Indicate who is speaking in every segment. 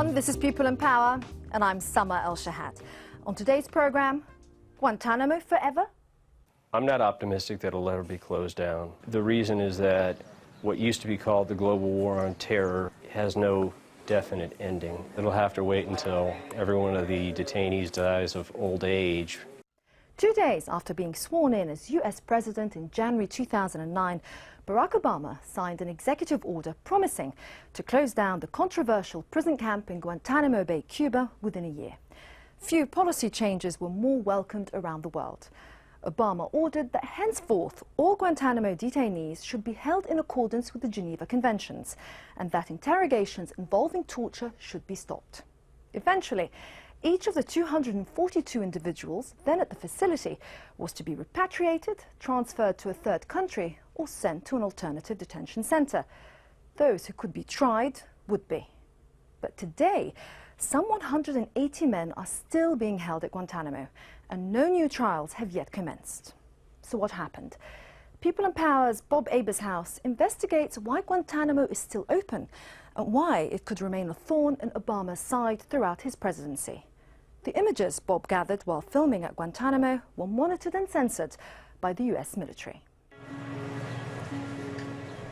Speaker 1: everyone, this is People in Power, and I'm Summer El-Shahad. On today's program, Guantanamo forever?
Speaker 2: I'm not optimistic that it'll ever be closed down. The reason is that what used to be called the global war on terror has no definite ending. It'll have to wait until every one of the detainees dies of old age.
Speaker 1: 2 days after being sworn in as U.S. President in January 2009, Barack Obama signed an executive order promising to close down the controversial prison camp in Guantanamo Bay, Cuba, within a year. Few policy changes were more welcomed around the world. Obama ordered that henceforth all Guantanamo detainees should be held in accordance with the Geneva Conventions and that interrogations involving torture should be stopped. Eventually, each of the 242 individuals then at the facility was to be repatriated, transferred to a third country, or sent to an alternative detention center. Those who could be tried would be. But today, some 180 men are still being held at Guantanamo, and no new trials have yet commenced. So what happened? People in Power's Bob Abershouse investigates why Guantanamo is still open and why it could remain a thorn in Obama's side throughout his presidency. The images Bob gathered while filming at Guantanamo were monitored and censored by the U.S. military.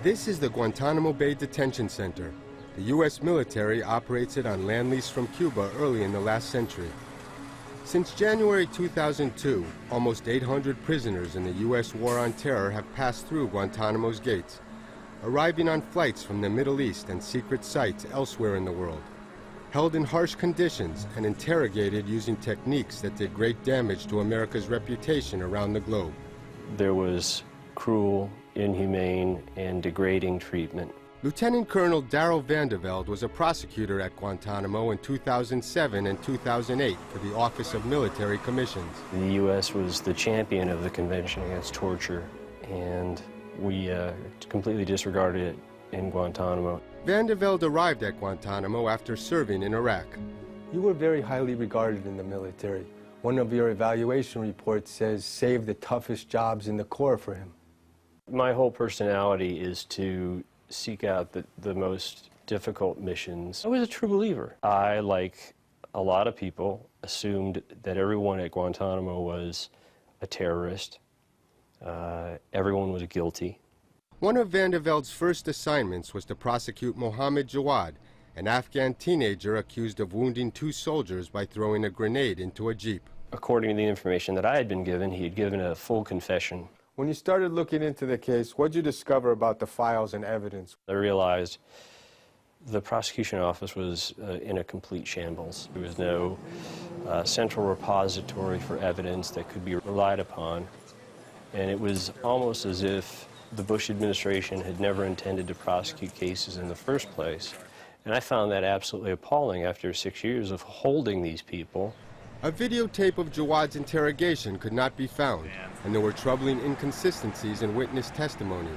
Speaker 3: This is the Guantanamo Bay Detention Center. The U.S. military operates it on land lease from Cuba early in the last century. Since January 2002, almost 800 prisoners in the U.S. war on terror have passed through Guantanamo's gates, arriving on flights from the Middle East and secret sites elsewhere in the world. Held in harsh conditions and interrogated using techniques that did great damage to America's reputation around the globe.
Speaker 2: There was cruel, inhumane, and degrading treatment.
Speaker 3: Lieutenant Colonel Darrell Vandeveld was a prosecutor at Guantanamo in 2007 and 2008 for the Office of Military Commissions.
Speaker 2: The U.S. was the champion of the Convention Against Torture, and we completely disregarded it in Guantanamo.
Speaker 3: Vandeveld arrived at Guantanamo after serving in Iraq.
Speaker 4: You were very highly regarded in the military. One of your evaluation reports says save the toughest jobs in the Corps for him.
Speaker 2: My whole personality is to seek out the most difficult missions. I was a true believer. I, like a lot of people, assumed that everyone at Guantanamo was a terrorist. Everyone was guilty.
Speaker 3: One of Vandeveld's first assignments was to prosecute Mohammed Jawad, an Afghan teenager accused of wounding 2 soldiers by throwing a grenade into a jeep.
Speaker 2: According to the information that I had been given, he had given a full confession.
Speaker 4: When you started looking into the case, what did you discover about the files and evidence?
Speaker 2: I realized the prosecution office was in a complete shambles. There was no central repository for evidence that could be relied upon, and it was almost as if the Bush administration had never intended to prosecute cases in the first place. And I found that absolutely appalling after 6 years of holding these people.
Speaker 3: A videotape of Jawad's interrogation could not be found, and there were troubling inconsistencies in witness testimony.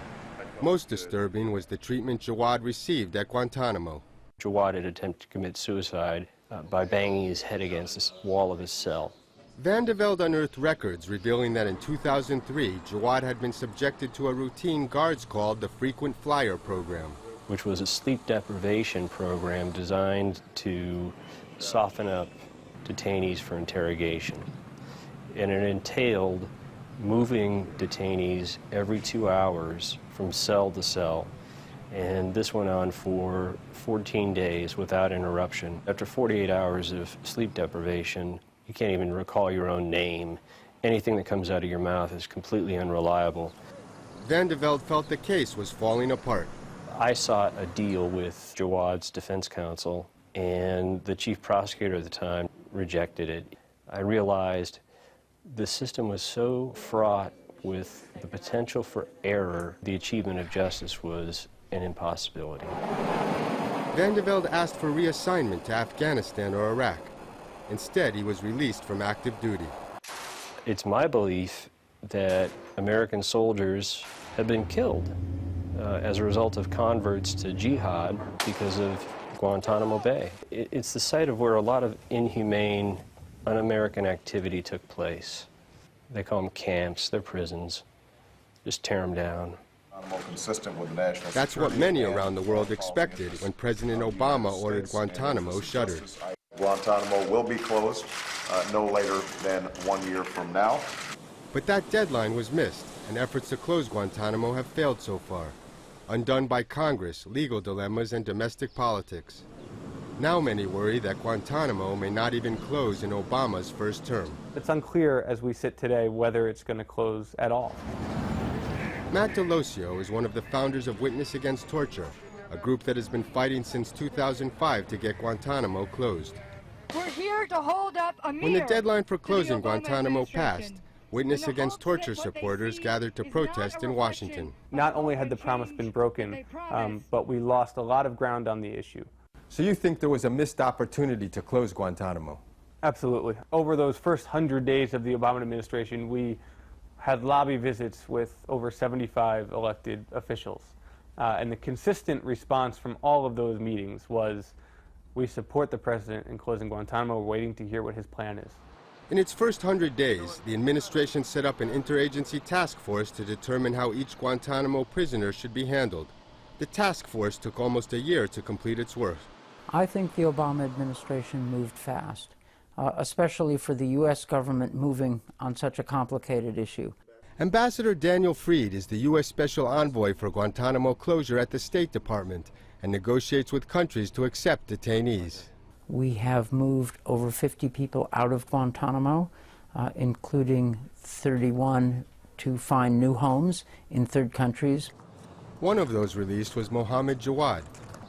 Speaker 3: Most disturbing was the treatment Jawad received at Guantanamo.
Speaker 2: Jawad had attempted to commit suicide by banging his head against the wall of his cell.
Speaker 3: Vandeveld unearthed records revealing that in 2003, Jawad had been subjected to a routine guards called the Frequent Flyer Program,
Speaker 2: which was a sleep deprivation program designed to soften up detainees for interrogation. And it entailed moving detainees every 2 hours from cell to cell. And this went on for 14 days without interruption. After 48 hours of sleep deprivation, you can't even recall your own name. Anything that comes out of your mouth is completely unreliable.
Speaker 3: Vandeveld felt the case was falling apart.
Speaker 2: I sought a deal with Jawad's defense counsel, and the chief prosecutor at the time rejected it. I realized the system was so fraught with the potential for error, the achievement of justice was an impossibility.
Speaker 3: Vandeveld asked for reassignment to Afghanistan or Iraq. Instead, he was released from active duty.
Speaker 2: It's my belief that American soldiers have been killed as a result of converts to jihad because of Guantanamo Bay. It's the site of where a lot of inhumane, un-American activity took place. They call them camps, they're prisons. Just tear them down.
Speaker 5: Consistent with the national
Speaker 3: That's what many around the world expected when President Obama ordered Guantanamo shuttered.
Speaker 5: Guantanamo will be closed no later than 1 year from now.
Speaker 3: But that deadline was missed, and efforts to close Guantanamo have failed so far, undone by Congress, legal dilemmas, and domestic politics. Now many worry that Guantanamo may not even close in Obama's first term.
Speaker 6: It's unclear as we sit today whether it's going to close at all.
Speaker 3: Matt Delosio is one of the founders of Witness Against Torture, a group that has been fighting since 2005 to get Guantanamo closed.
Speaker 7: We're here to hold up a mirror.
Speaker 3: When the deadline for closing Guantanamo passed, Witness Against Torture supporters gathered to protest in Washington.
Speaker 6: Not only had the promise been broken, but we lost a lot of ground on the issue.
Speaker 4: So you think there was a missed opportunity to close Guantanamo?
Speaker 6: Absolutely. Over those first 100 days of the Obama administration, we had lobby visits with over 75 elected officials. And the consistent response from all of those meetings was, we support the president in closing Guantanamo. We're waiting to hear what his plan is.
Speaker 3: In its first 100 days, the administration set up an interagency task force to determine how each Guantanamo prisoner should be handled. The task force took almost a year to complete its work.
Speaker 8: I think the Obama administration moved fast, especially for the U.S. government moving on such a complicated issue.
Speaker 3: Ambassador Daniel Freed is the U.S. Special Envoy for Guantanamo closure at the State Department and negotiates with countries to accept detainees.
Speaker 8: We have moved over 50 people out of Guantanamo, including 31 to find new homes in third countries.
Speaker 3: One of those released was Mohammed Jawad,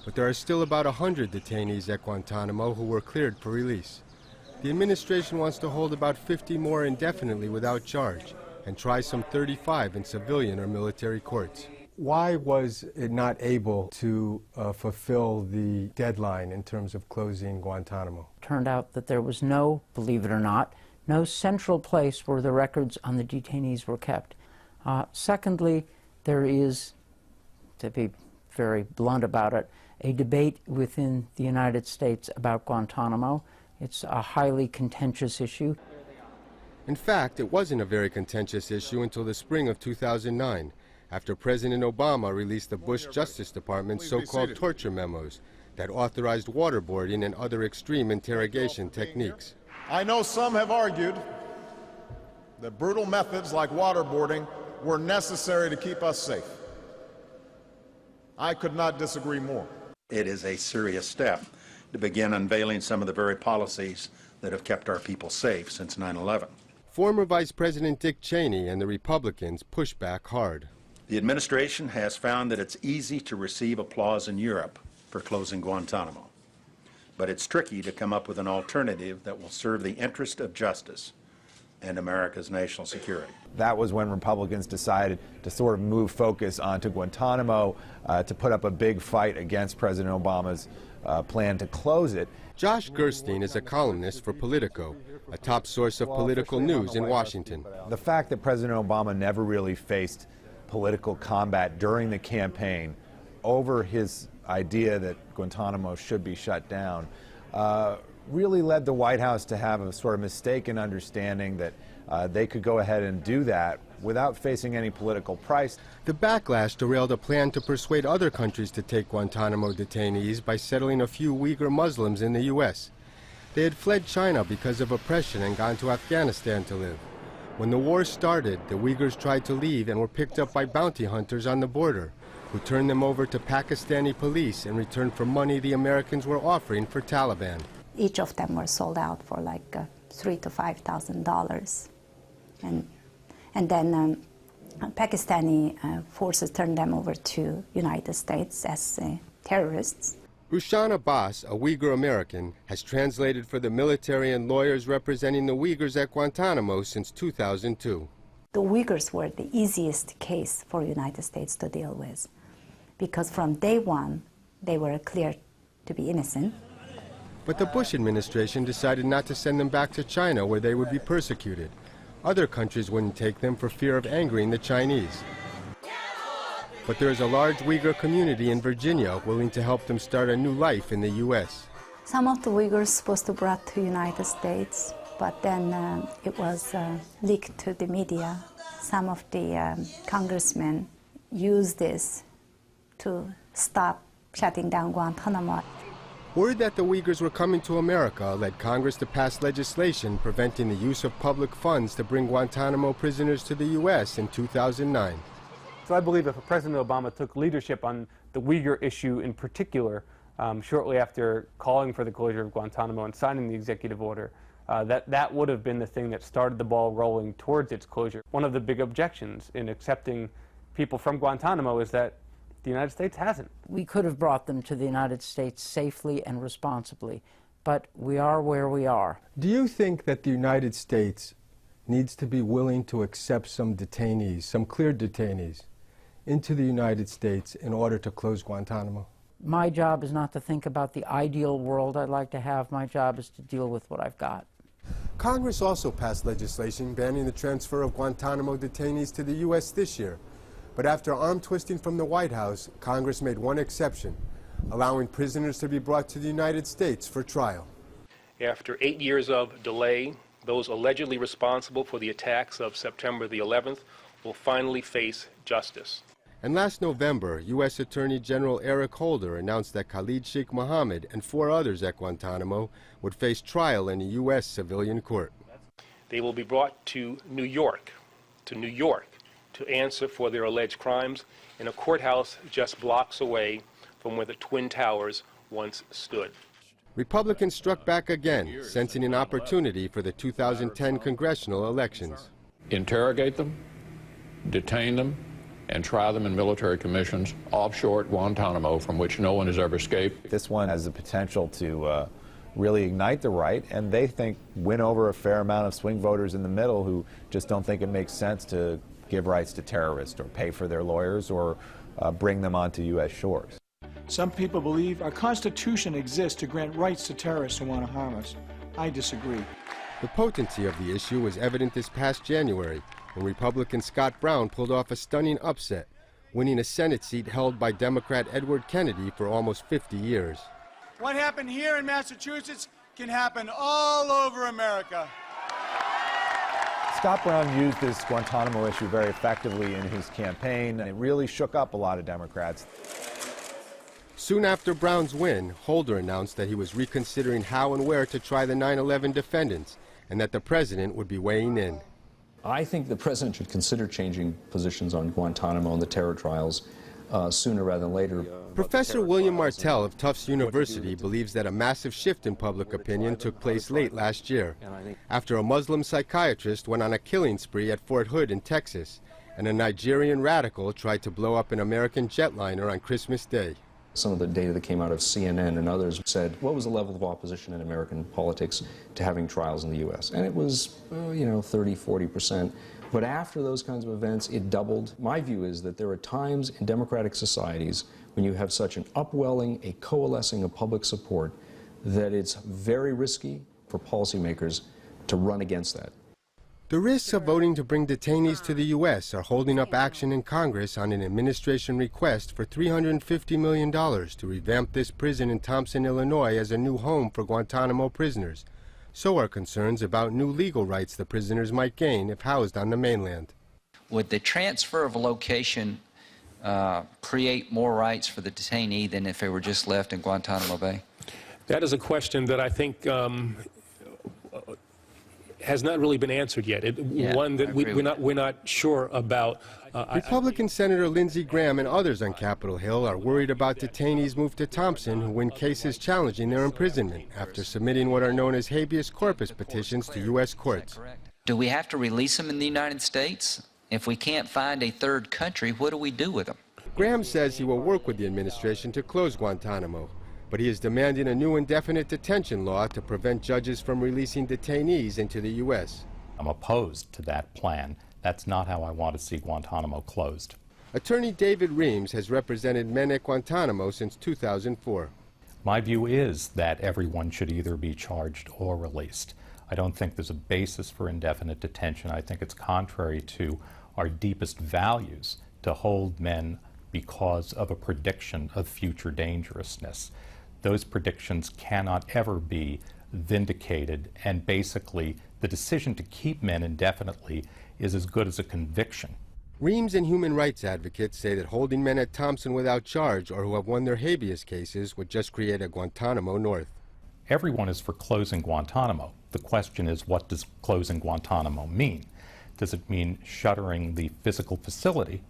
Speaker 3: but there are still about 100 detainees at Guantanamo who were cleared for release. The administration wants to hold about 50 more indefinitely without charge and try some 35 in civilian or military courts.
Speaker 4: Why was it not able to fulfill the deadline in terms of closing Guantanamo?
Speaker 8: Turned out that there was no, believe it or not, no central place where the records on the detainees were kept. Secondly, there is, to be very blunt about it, a debate within the United States about Guantanamo. It's a highly contentious issue.
Speaker 3: In fact, it wasn't a very contentious issue until the spring of 2009, after President Obama released the Bush Justice Department's so-called torture memos that authorized waterboarding and other extreme interrogation techniques.
Speaker 5: I know some have argued that brutal methods like waterboarding were necessary to keep us safe. I could not disagree more.
Speaker 9: It is a serious step to begin unveiling some of the very policies that have kept our people safe since 9/11.
Speaker 3: Former Vice President Dick Cheney and the Republicans pushed back hard.
Speaker 9: The administration has found that it's easy to receive applause in Europe for closing Guantanamo, but it's tricky to come up with an alternative that will serve the interest of justice and America's national security.
Speaker 10: That was when Republicans decided to sort of move focus onto Guantanamo, to put up a big fight against President Obama's plan to close it.
Speaker 3: Josh Gerstein is a columnist for Politico, a top source of political news in Washington.
Speaker 10: The fact that President Obama never really faced political combat during the campaign over his idea that Guantanamo should be shut down really led the White House to have a sort of mistaken understanding that they could go ahead and do that without facing any political price.
Speaker 3: The backlash derailed a plan to persuade other countries to take Guantanamo detainees by settling a few Uyghur Muslims in the U.S. They had fled China because of oppression and gone to Afghanistan to live. When the war started, the Uyghurs tried to leave and were picked up by bounty hunters on the border, who turned them over to Pakistani police in return for money the Americans were offering for Taliban.
Speaker 11: Each of them were sold out for like $3,000 to $5,000. And then Pakistani forces turned them over to United States as terrorists.
Speaker 3: Rushan Abbas, a Uyghur American, has translated for the military and lawyers representing the Uyghurs at Guantanamo since 2002.
Speaker 11: The Uyghurs were the easiest case for the United States to deal with, because from day one, they were clear to be innocent.
Speaker 3: But the Bush administration decided not to send them back to China, where they would be persecuted. Other countries wouldn't take them for fear of angering the Chinese. But there is a large Uyghur community in Virginia willing to help them start a new life in the U.S.
Speaker 11: Some of the Uyghurs supposed to be brought to the United States, but then it was leaked to the media. Some of the congressmen use this to stop shutting down Guantanamo.
Speaker 3: Word that the Uyghurs were coming to America led Congress to pass legislation preventing the use of public funds to bring Guantanamo prisoners to the U.S. in 2009.
Speaker 6: So I believe if President Obama took leadership on the Uyghur issue in particular, shortly after calling for the closure of Guantanamo and signing the executive order, that would have been the thing that started the ball rolling towards its closure. One of the big objections in accepting people from Guantanamo is that the United States hasn't.
Speaker 8: We could have brought them to the United States safely and responsibly, but we are where we are.
Speaker 4: Do you think that the United States needs to be willing to accept some detainees, some cleared detainees, into the United States in order to close Guantanamo?
Speaker 8: My job is not to think about the ideal world I'd like to have. My job is to deal with what I've got.
Speaker 3: Congress also passed legislation banning the transfer of Guantanamo detainees to the U.S. this year. But after arm twisting from the White House, Congress made one exception, allowing prisoners to be brought to the United States for trial.
Speaker 12: After 8 years of delay, those allegedly responsible for the attacks of September the 11th will finally face justice.
Speaker 3: And last November, U.S. Attorney General Eric Holder announced that Khalid Sheikh Mohammed and 4 others at Guantanamo would face trial in a U.S. civilian court.
Speaker 12: They will be brought to New York, to answer for their alleged crimes in a courthouse just blocks away from where the Twin Towers once stood.
Speaker 3: Republicans struck back again, sensing an opportunity for the 2010 congressional elections.
Speaker 13: Interrogate them, detain them, and try them in military commissions offshore at Guantanamo, from which no one has ever escaped.
Speaker 10: This one has the potential to really ignite the right, and they think win over a fair amount of swing voters in the middle who just don't think it makes sense to give rights to terrorists or pay for their lawyers or bring them onto U.S. shores.
Speaker 14: Some people believe our Constitution exists to grant rights to terrorists who want to harm us. I disagree.
Speaker 3: The potency of the issue was evident this past January when Republican Scott Brown pulled off a stunning upset, winning a Senate seat held by Democrat Edward Kennedy for almost 50 years.
Speaker 15: What happened here in Massachusetts can happen all over America.
Speaker 10: Scott Brown used this Guantanamo issue very effectively in his campaign, and it really shook up a lot of Democrats.
Speaker 3: Soon after Brown's win, Holder announced that he was reconsidering how and where to try the 9/11 defendants, and that the president would be weighing in.
Speaker 16: I think the president should consider changing positions on Guantanamo and the terror trials sooner rather than later.
Speaker 3: Professor William Martell of Tufts University believes that a massive shift in public opinion took place late last year, after a Muslim psychiatrist went on a killing spree at Fort Hood in Texas, and a Nigerian radical tried to blow up an American jetliner on Christmas Day.
Speaker 16: Some of the data that came out of CNN and others said, what was the level of opposition in American politics to having trials in the U.S.? And it was, 30, 40%. But after those kinds of events, it doubled. My view is that there are times in democratic societies when you have such an upwelling, a coalescing of public support, that it's very risky for policymakers to run against that.
Speaker 3: The risks of voting to bring detainees to the U.S. are holding up action in Congress on an administration request for $350 million to revamp this prison in Thompson, Illinois as a new home for Guantanamo prisoners. So are concerns about new legal rights the prisoners might gain if housed on the mainland.
Speaker 17: Would the transfer of a location create more rights for the detainee than if they were just left in Guantanamo Bay?
Speaker 12: That is a question that I think has not really been answered yet. One that we're not sure about.
Speaker 3: Republican Senator Lindsey Graham and others on Capitol Hill are worried about detainees moved to Thompson who win cases challenging their imprisonment after submitting what are known as habeas corpus petitions to U.S. courts.
Speaker 17: Do we have to release them in the United States? If we can't find a third country, what do we do with them?
Speaker 3: Graham says he will work with the administration to close Guantanamo, but he is demanding a new indefinite detention law to prevent judges from releasing detainees into the U.S.
Speaker 18: I'm opposed to that plan. That's not how I want to see Guantanamo closed.
Speaker 3: Attorney David Reams has represented men at Guantanamo since 2004.
Speaker 18: My view is that everyone should either be charged or released. I don't think there's a basis for indefinite detention. I think it's contrary to our deepest values to hold men because of a prediction of future dangerousness. Those predictions cannot ever be vindicated, and basically the decision to keep men indefinitely is as good as a conviction.
Speaker 3: Reams and human rights advocates say that holding men at Thompson without charge or who have won their habeas cases would just create a Guantanamo North.
Speaker 18: Everyone is for closing Guantanamo. The question is, what does closing Guantanamo mean? Does it mean shuttering the physical facility,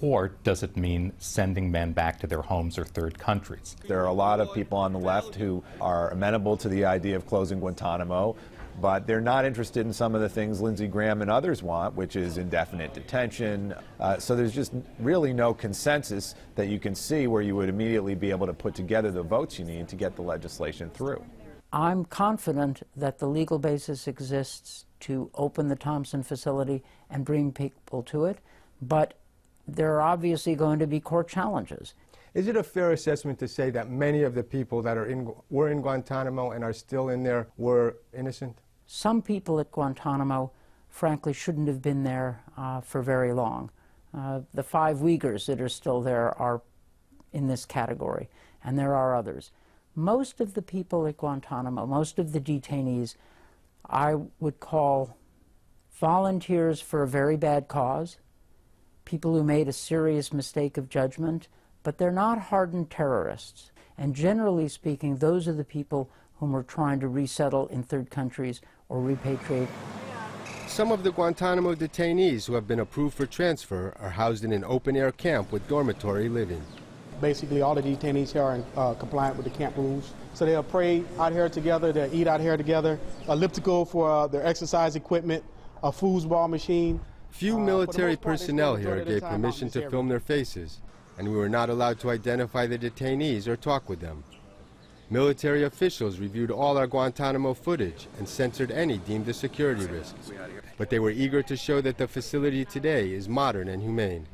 Speaker 18: or does it mean sending men back to their homes or third countries?
Speaker 10: There are a lot of people on the left who are amenable to the idea of closing Guantanamo, but they're not interested in some of the things Lindsey Graham and others want, which is indefinite detention. So there's just really no consensus that you can see where you would immediately be able to put together the votes you need to get the legislation through.
Speaker 8: I'm confident that the legal basis exists to open the Thompson facility and bring people to it, but there are obviously going to be court challenges.
Speaker 4: Is it a fair assessment to say that many of the people that were in Guantanamo and are still in there were innocent?
Speaker 8: Some people at Guantanamo, frankly, shouldn't have been there for very long. The 5 Uyghurs that are still there are in this category, and there are others. Most of the people at Guantanamo, most of the detainees, I would call volunteers for a very bad cause, people who made a serious mistake of judgment, but they're not hardened terrorists. And generally speaking, those are the people whom we're trying to resettle in third countries or repatriate.
Speaker 3: Some of the Guantanamo detainees who have been approved for transfer are housed in an open-air camp with dormitory living.
Speaker 19: Basically, all the detainees here are compliant with the camp rules. So they'll pray out here together, they'll eat out here together, elliptical for their exercise equipment, a foosball machine.
Speaker 3: Few military personnel here gave permission to film their faces, and we were not allowed to identify the detainees or talk with them. Military officials reviewed all our Guantanamo footage and censored any deemed a security risk. But they were eager to show that the facility today is modern and humane.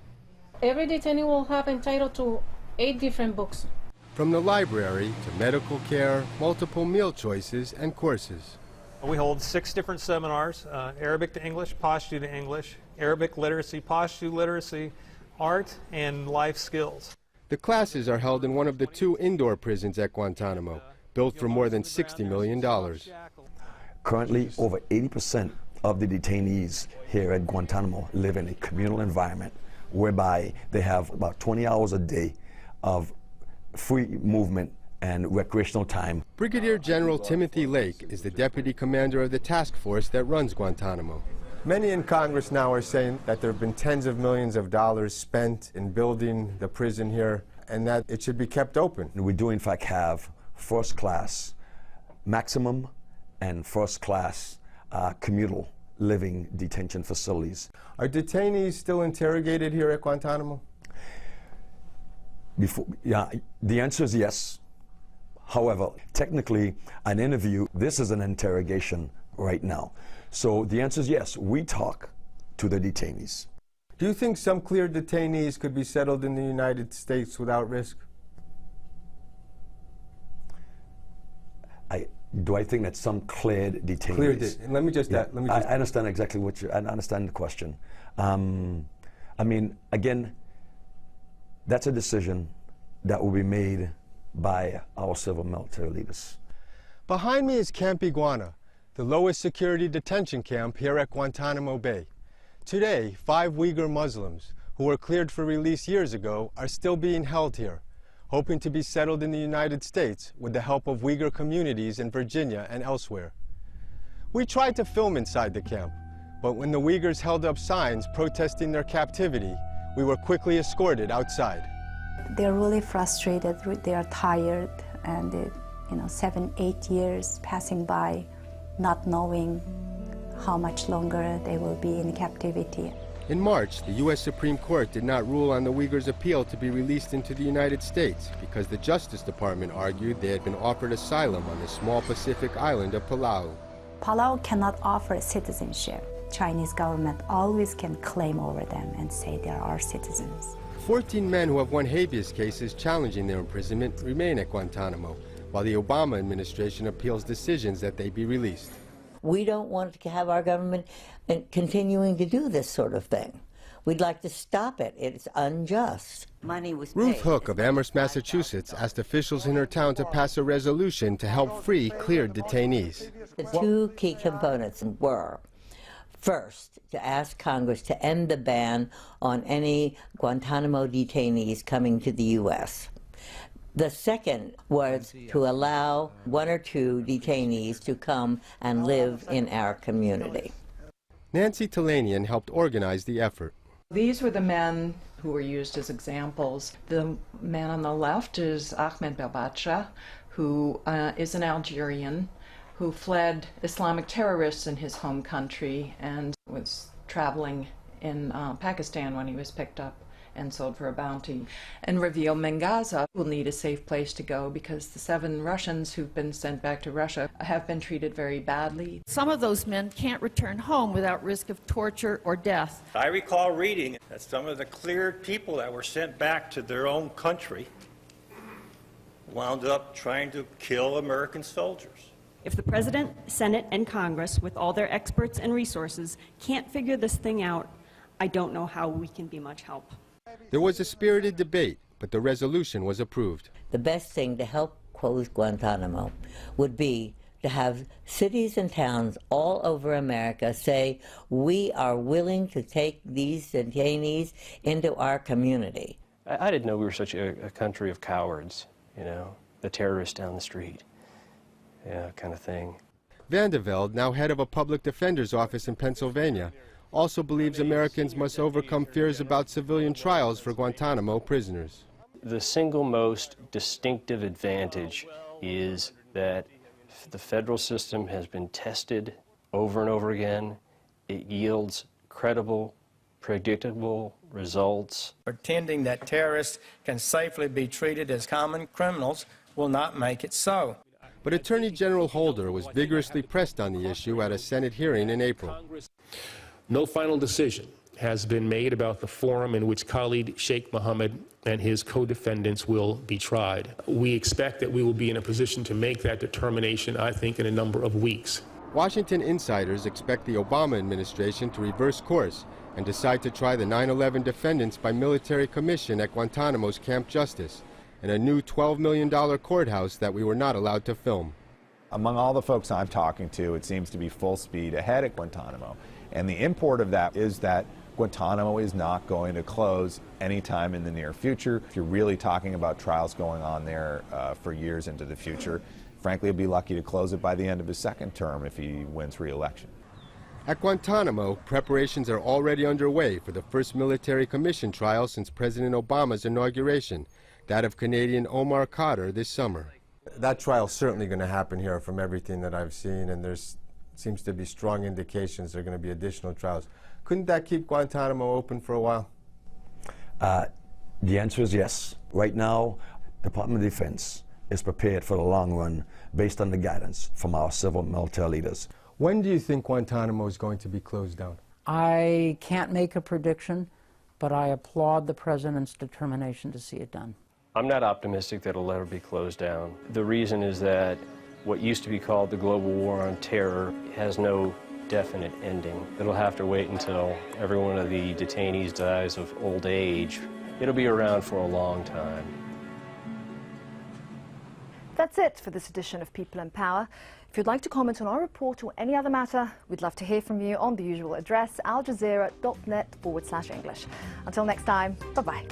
Speaker 20: Every detainee will have entitled to 8 different books.
Speaker 3: From the library to medical care, multiple meal choices and courses.
Speaker 21: We hold 6 different seminars, Arabic to English, Pashto to English, Arabic literacy, Pashto literacy, art, and life skills.
Speaker 3: The classes are held in one of the 2 indoor prisons at Guantanamo, built for more than $60 million.
Speaker 22: Currently, over 80% of the detainees here at Guantanamo live in a communal environment whereby they have about 20 hours a day of free movement and recreational time.
Speaker 3: Brigadier General Timothy Lake is the deputy commander of the task force that runs Guantanamo.
Speaker 4: Many in Congress now are saying that there have been tens of millions of dollars spent in building the prison here and that it should be kept open.
Speaker 22: We do in fact have first-class maximum and first-class communal living detention facilities.
Speaker 4: Are detainees still interrogated here at Guantanamo?
Speaker 22: The answer is yes. However, technically, an interview, this is an interrogation right now. So the answer is yes, we talk to the detainees.
Speaker 4: Do you think some cleared detainees could be settled in the United States without risk?
Speaker 22: Do I think that some cleared detainees?
Speaker 4: Let me just.
Speaker 22: I understand exactly what I understand the question. I mean, again, that's a decision that will be made by our civil military leaders.
Speaker 3: Behind me is Camp Iguana, the lowest security detention camp here at Guantanamo Bay. Today, 5 Uyghur Muslims who were cleared for release years ago are still being held here, hoping to be settled in the United States with the help of Uyghur communities in Virginia and elsewhere. We tried to film inside the camp, but when the Uyghurs held up signs protesting their captivity, we were quickly escorted outside.
Speaker 11: They're really frustrated, they are tired, and 7, 8 years passing by, not knowing how much longer they will be in captivity.
Speaker 3: In March, the U.S. Supreme Court did not rule on the Uyghurs' appeal to be released into the United States because the Justice Department argued they had been offered asylum on the small Pacific island of Palau.
Speaker 11: Palau cannot offer citizenship. Chinese government always can claim over them and say they are our citizens.
Speaker 3: 14 men who have won habeas cases challenging their imprisonment remain at Guantanamo, while the Obama administration appeals decisions that they be released.
Speaker 23: We don't want to have our government continuing to do this sort of thing. We'd like to stop it. It's unjust. Money was paid.
Speaker 3: Ruth Hook of Amherst, Massachusetts, asked officials in her town to pass a resolution to help free cleared detainees.
Speaker 23: The 2 key components were, First, to ask Congress to end the ban on any Guantanamo detainees coming to the U.S. The second was to allow 1 or 2 detainees to come and live in our community.
Speaker 3: Nancy Talanian helped organize the effort.
Speaker 1: These were the men who were used as examples. The man on the left is Ahmed Belbacha, who is an Algerian who fled Islamic terrorists in his home country and was traveling in Pakistan when he was picked up and sold for a bounty. And Reveal Mengaza will need a safe place to go because the 7 Russians who've been sent back to Russia have been treated very badly.
Speaker 2: Some of those men can't return home without risk of torture or death.
Speaker 7: I recall reading that some of the cleared people that were sent back to their own country wound up trying to kill American soldiers.
Speaker 24: If the President, Senate, and Congress, with all their experts and resources, can't figure this thing out, I don't know how we can be much help.
Speaker 3: There was a spirited debate, but the resolution was approved.
Speaker 23: The best thing to help close Guantanamo would be to have cities and towns all over America say, we are willing to take these detainees into our community.
Speaker 25: I didn't know we were such a country of cowards, you know, the terrorists down the street. Yeah, kind of thing.
Speaker 3: Vandeveld, now head of a public defender's office in Pennsylvania, also believes Americans must overcome fears about civilian trials for Guantanamo prisoners.
Speaker 25: The single most distinctive advantage is that the federal system has been tested over and over again. It yields credible, predictable results.
Speaker 26: Pretending that terrorists can safely be treated as common criminals will not make it so.
Speaker 3: But Attorney General Holder was vigorously pressed on the issue at a Senate hearing in April.
Speaker 12: No final decision has been made about the forum in which Khalid Sheikh Mohammed and his co-defendants will be tried. We expect that we will be in a position to make that determination, I think, in a number of weeks.
Speaker 3: Washington insiders expect the Obama administration to reverse course and decide to try the 9/11 defendants by military commission at Guantanamo's Camp Justice, in a new $12 million courthouse that we were not allowed to film.
Speaker 10: Among all the folks I'm talking to, it seems to be full speed ahead at Guantanamo. And the import of that is that Guantanamo is not going to close anytime in the near future. If you're really talking about trials going on there for years into the future, frankly, he'll be lucky to close it by the end of his second term if he wins re-election.
Speaker 3: At Guantanamo, preparations are already underway for the first military commission trial since President Obama's inauguration, that of Canadian Omar Khadr this summer.
Speaker 4: That trial's certainly going to happen here from everything that I've seen, and there's seems to be strong indications there are going to be additional trials. Couldn't that keep Guantanamo open for a while?
Speaker 22: The answer is yes. Right now, Department of Defense is prepared for the long run based on the guidance from our civil military leaders.
Speaker 4: When do you think Guantanamo is going to be closed down?
Speaker 8: I can't make a prediction, but I applaud the President's determination to see it done.
Speaker 25: I'm not optimistic that it'll ever be closed down. The reason is that what used to be called the global war on terror has no definite ending. It'll have to wait until every one of the detainees dies of old age. It'll be around for a long time.
Speaker 27: That's it for this edition of People in Power. If you'd like to comment on our report or any other matter, we'd love to hear from you on the usual address, aljazeera.net/English. Until next time, bye-bye.